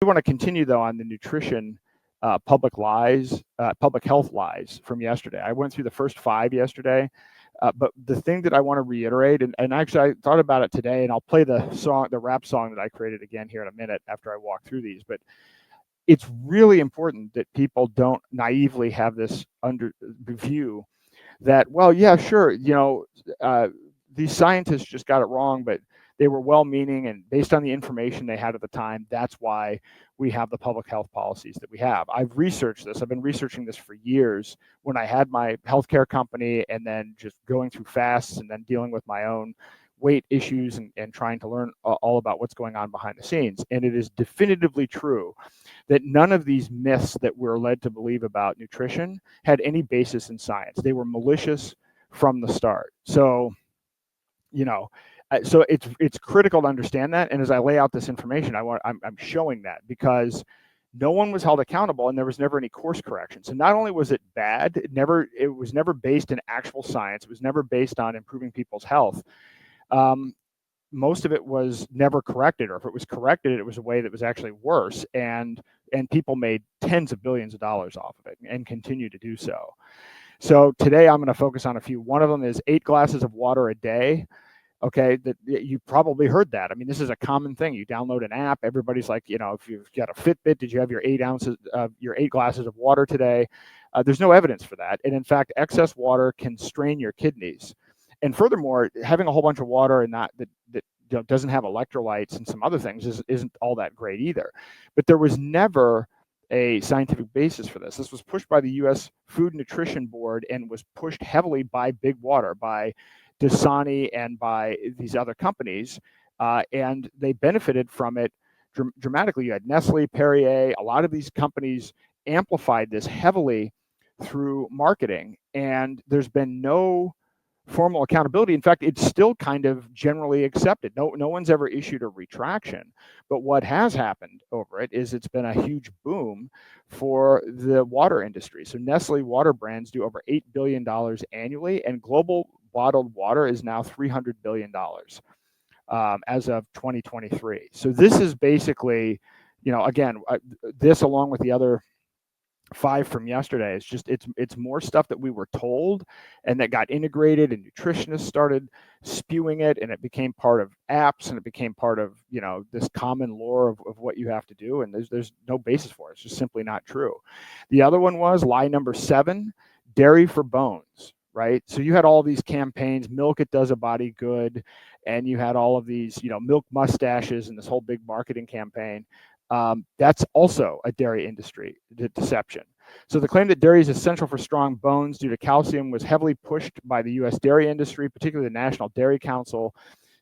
want to continue though on the nutrition public health lies from yesterday. I went through the first 5 yesterday, but the thing that I want to reiterate, and actually I thought about it today, and I'll play the rap song that I created again here in a minute after I walk through these, but it's really important that people don't naively have this view that, well, yeah, sure, these scientists just got it wrong, but they were well-meaning, and based on the information they had at the time, that's why we have the public health policies that we have. I've researched this. I've been researching this for years when I had my healthcare company, and then just going through fasts and then dealing with my own weight issues and trying to learn all about what's going on behind the scenes. And it is definitively true that none of these myths that we're led to believe about nutrition had any basis in science. They were malicious from the start. So, so it's critical to understand that. And as I lay out this information, I'm showing that because no one was held accountable and there was never any course correction. So not only was it bad, it was never based in actual science. It was never based on improving people's health. Most of it was never corrected, or if it was corrected, it was a way that was actually worse. And people made tens of billions of dollars off of it and continue to do so. So today I'm going to focus on a few. One of them is 8 glasses of water a day. Okay, that you probably heard that. I mean, this is a common thing. You download an app. Everybody's like, if you've got a Fitbit, did you have your 8 glasses of water today? There's no evidence for that. And in fact, excess water can strain your kidneys. And furthermore, having a whole bunch of water and that doesn't have electrolytes and some other things isn't all that great either. But there was never a scientific basis for this. This was pushed by the U.S. Food and Nutrition Board and was pushed heavily by Big Water, by Dasani and by these other companies, and they benefited from it dramatically. You had Nestlé, Perrier, a lot of these companies amplified this heavily through marketing, and there's been no formal accountability. In fact, it's still kind of generally accepted. No one's ever issued a retraction. But what has happened over it is it's been a huge boom for the water industry. So Nestle water brands do over $8 billion annually, and global bottled water is now $300 billion as of 2023. So this is basically, again, this along with the other 5 from yesterday, it's more stuff that we were told and that got integrated, and nutritionists started spewing it, and it became part of apps, and it became part of this common lore of what you have to do, and there's no basis for it. It's just simply not true. The other one was lie number 7, dairy for bones. Right? So you had all these campaigns, milk, it does a body good, and you had all of these, milk mustaches and this whole big marketing campaign. That's also a dairy industry deception. So the claim that dairy is essential for strong bones due to calcium was heavily pushed by the U.S. dairy industry, particularly the National Dairy Council,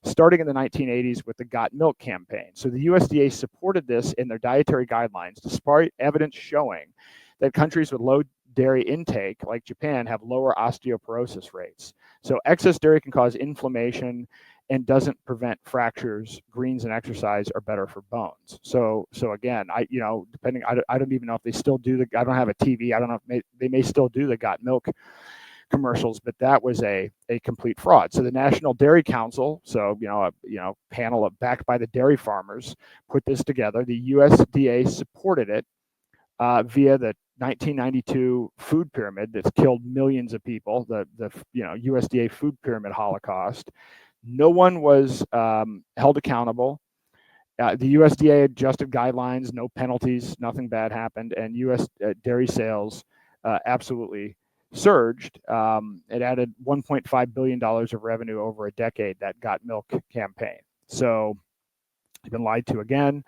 starting in the 1980s with the Got Milk campaign. So the USDA supported this in their dietary guidelines, despite evidence showing that countries with low dairy intake, like Japan, have lower osteoporosis rates. So excess dairy can cause inflammation and doesn't prevent fractures. Greens and exercise are better for bones. So again, I don't even know if they still do I don't have a TV. I don't know if they may still do the Got Milk commercials, but that was a complete fraud. So the National Dairy Council, a panel backed by the dairy farmers, put this together. The USDA supported it via the 1992 food pyramid that's killed millions of people, the USDA food pyramid holocaust. No one was held accountable. The USDA adjusted guidelines, no penalties, nothing bad happened, and U.S. Dairy sales absolutely surged. It added $1.5 billion of revenue over a decade, that Got Milk campaign. So you've been lied to again.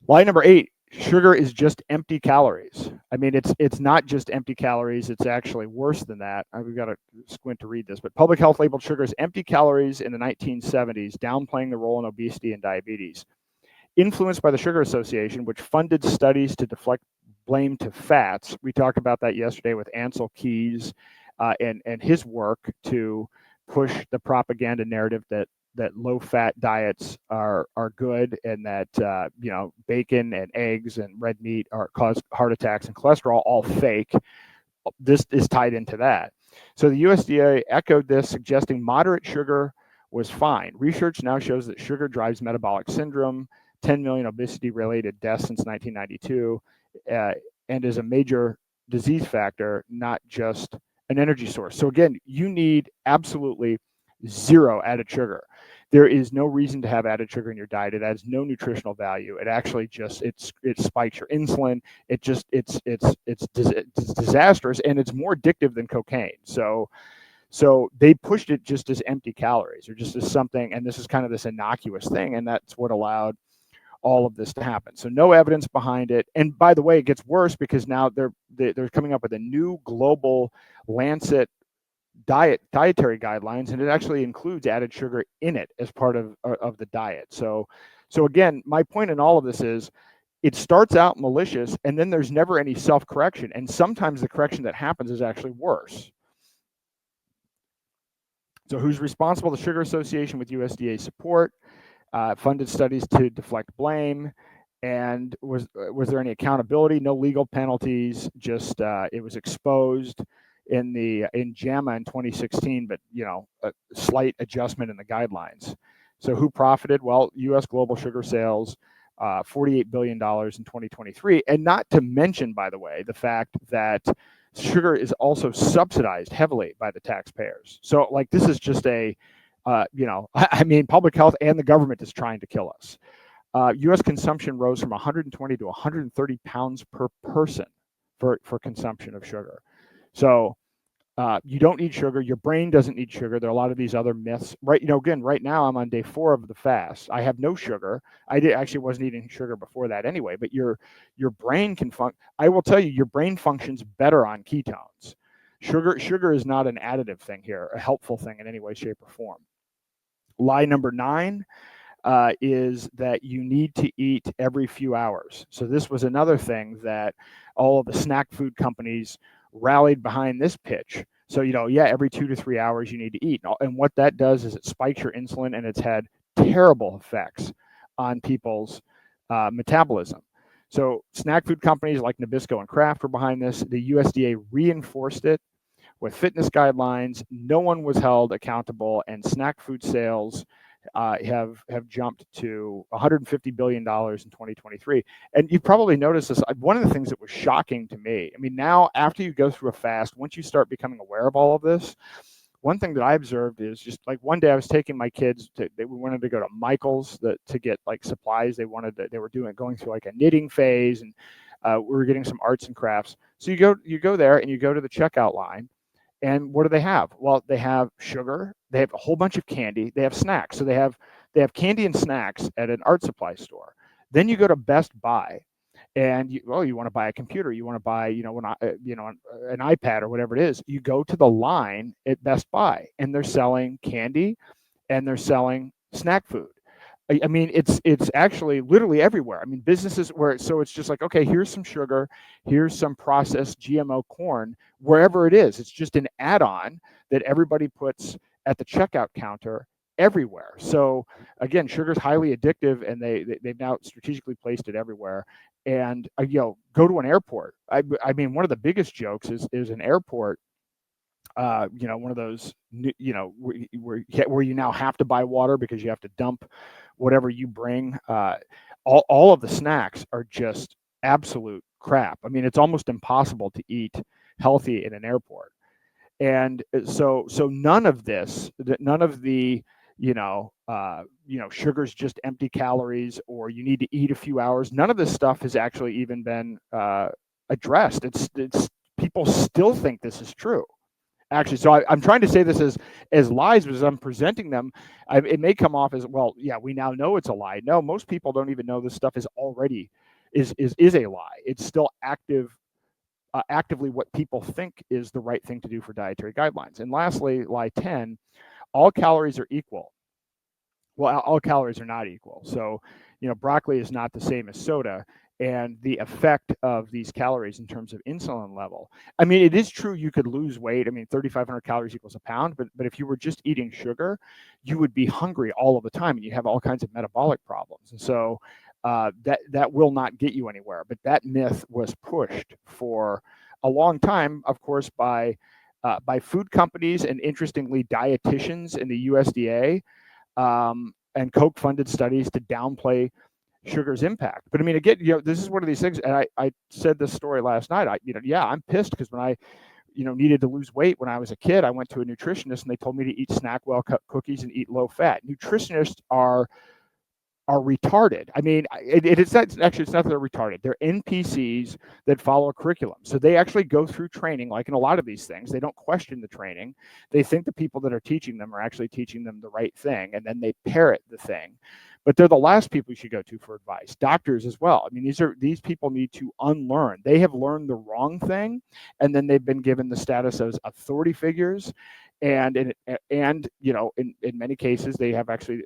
Lie number 8. Sugar is just empty calories. I mean, it's not just empty calories. It's actually worse than that. We've got to squint to read this. But public health labeled sugar as empty calories in the 1970s, downplaying the role in obesity and diabetes. Influenced by the Sugar Association, which funded studies to deflect blame to fats. We talked about that yesterday with Ansel Keys and his work to push the propaganda narrative that low-fat diets are good, and that bacon and eggs and red meat cause heart attacks and cholesterol, all fake. This is tied into that. So the USDA echoed this, suggesting moderate sugar was fine. Research now shows that sugar drives metabolic syndrome, 10 million obesity-related deaths since 1992, and is a major disease factor, not just an energy source. So again, you need absolutely zero added sugar. There is no reason to have added sugar in your diet. It has no nutritional value. It actually just it spikes your insulin. It's disastrous, and it's more addictive than cocaine. So they pushed it just as empty calories or just as something, and this is kind of this innocuous thing, and that's what allowed all of this to happen. So no evidence behind it. And by the way, it gets worse because now they're coming up with a new global Lancet dietary guidelines, and it actually includes added sugar in it as part of the diet. So again, my point in all of this is it starts out malicious, and then there's never any self-correction, and sometimes the correction that happens is actually worse. So who's responsible? The Sugar Association, with USDA support, funded studies to deflect blame. And was there any accountability? No legal penalties. Just it was exposed in JAMA in 2016, but a slight adjustment in the guidelines. So who profited? Well, U.S. global sugar sales, $48 billion in 2023, and not to mention, by the way, the fact that sugar is also subsidized heavily by the taxpayers. So like this is just a I mean, public health and the government is trying to kill us. U.S. consumption rose from 120 to 130 pounds per person for consumption of sugar. So you don't need sugar. Your brain doesn't need sugar. There are a lot of these other myths. Right, again, right now I'm on day 4 of the fast. I have no sugar. I actually wasn't eating sugar before that anyway. But your brain can I will tell you, your brain functions better on ketones. Sugar is not an additive thing here, a helpful thing in any way, shape, or form. Lie number 9 is that you need to eat every few hours. So this was another thing that all of the snack food companies rallied behind this pitch. So, every 2 to 3 hours you need to eat. And what that does is it spikes your insulin, and it's had terrible effects on people's metabolism. So snack food companies like Nabisco and Kraft were behind this. The USDA reinforced it with fitness guidelines. No one was held accountable, and snack food sales have jumped to $150 billion in 2023. And you probably noticed this. One of the things that was shocking to me, I mean, now after you go through a fast, once you start becoming aware of all of this, one thing that I observed is just like one day I was taking my kids we wanted to go to Michael's to get like supplies. They were going through like a knitting phase, and we were getting some arts and crafts. So you go there and you go to the checkout line. And what do they have? Well, they have sugar. They have a whole bunch of candy. They have snacks. So they have candy and snacks at an art supply store. Then you go to Best Buy, and you want to buy a computer. You want to buy an iPad or whatever it is. You go to the line at Best Buy, and they're selling candy, and they're selling snack food. I mean, it's actually literally everywhere. I mean, businesses so it's just like, okay, here's some sugar, here's some processed GMO corn, wherever it is. It's just an add-on that everybody puts at the checkout counter everywhere. So again, sugar is highly addictive, and they've now strategically placed it everywhere. And go to an airport. I mean, one of the biggest jokes is an airport. One of those, where you now have to buy water because you have to dump whatever you bring. All of the snacks are just absolute crap. I mean, it's almost impossible to eat healthy in an airport. And so none of this, none of the, sugar's just empty calories, or you need to eat a few hours. None of this stuff has actually even been addressed. It's people still think this is true. Actually, so I'm trying to say this as lies, as I'm presenting them. It may come off as, well, yeah, we now know it's a lie. No, most people don't even know this stuff is already is a lie. It's still actively what people think is the right thing to do for dietary guidelines. And lastly, lie 10, all calories are equal. Well, all calories are not equal. So, broccoli is not the same as soda, and the effect of these calories in terms of insulin level. I mean, it is true you could lose weight. I mean, 3,500 calories equals a pound, but if you were just eating sugar, you would be hungry all of the time, and you have all kinds of metabolic problems. And so that will not get you anywhere. But that myth was pushed for a long time, of course, by food companies and, interestingly, dietitians in the USDA. And Koch funded studies to downplay sugar's impact. But I mean, again, this is one of these things, and I said this story last night. I'm pissed because when I needed to lose weight when I was a kid, I went to a nutritionist and they told me to eat Snackwell cookies and eat low fat. Nutritionists are retarded. I mean, it's not that they're retarded. They're NPCs that follow a curriculum. So they actually go through training, like in a lot of these things. They don't question the training. They think the people that are teaching them are actually teaching them the right thing, and then they parrot the thing. But they're the last people you should go to for advice. Doctors as well. I mean, these people need to unlearn. They have learned the wrong thing, and then they've been given the status as authority figures. And in many cases, they have actually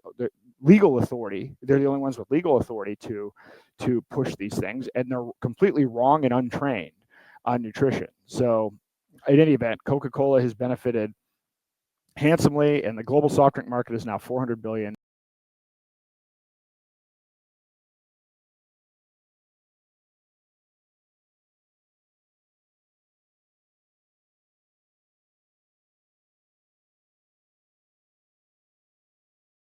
legal authority. They're the only ones with legal authority to push these things, and they're completely wrong and untrained on nutrition. So in any event, Coca-Cola has benefited handsomely, and the global soft drink market is now $400 billion.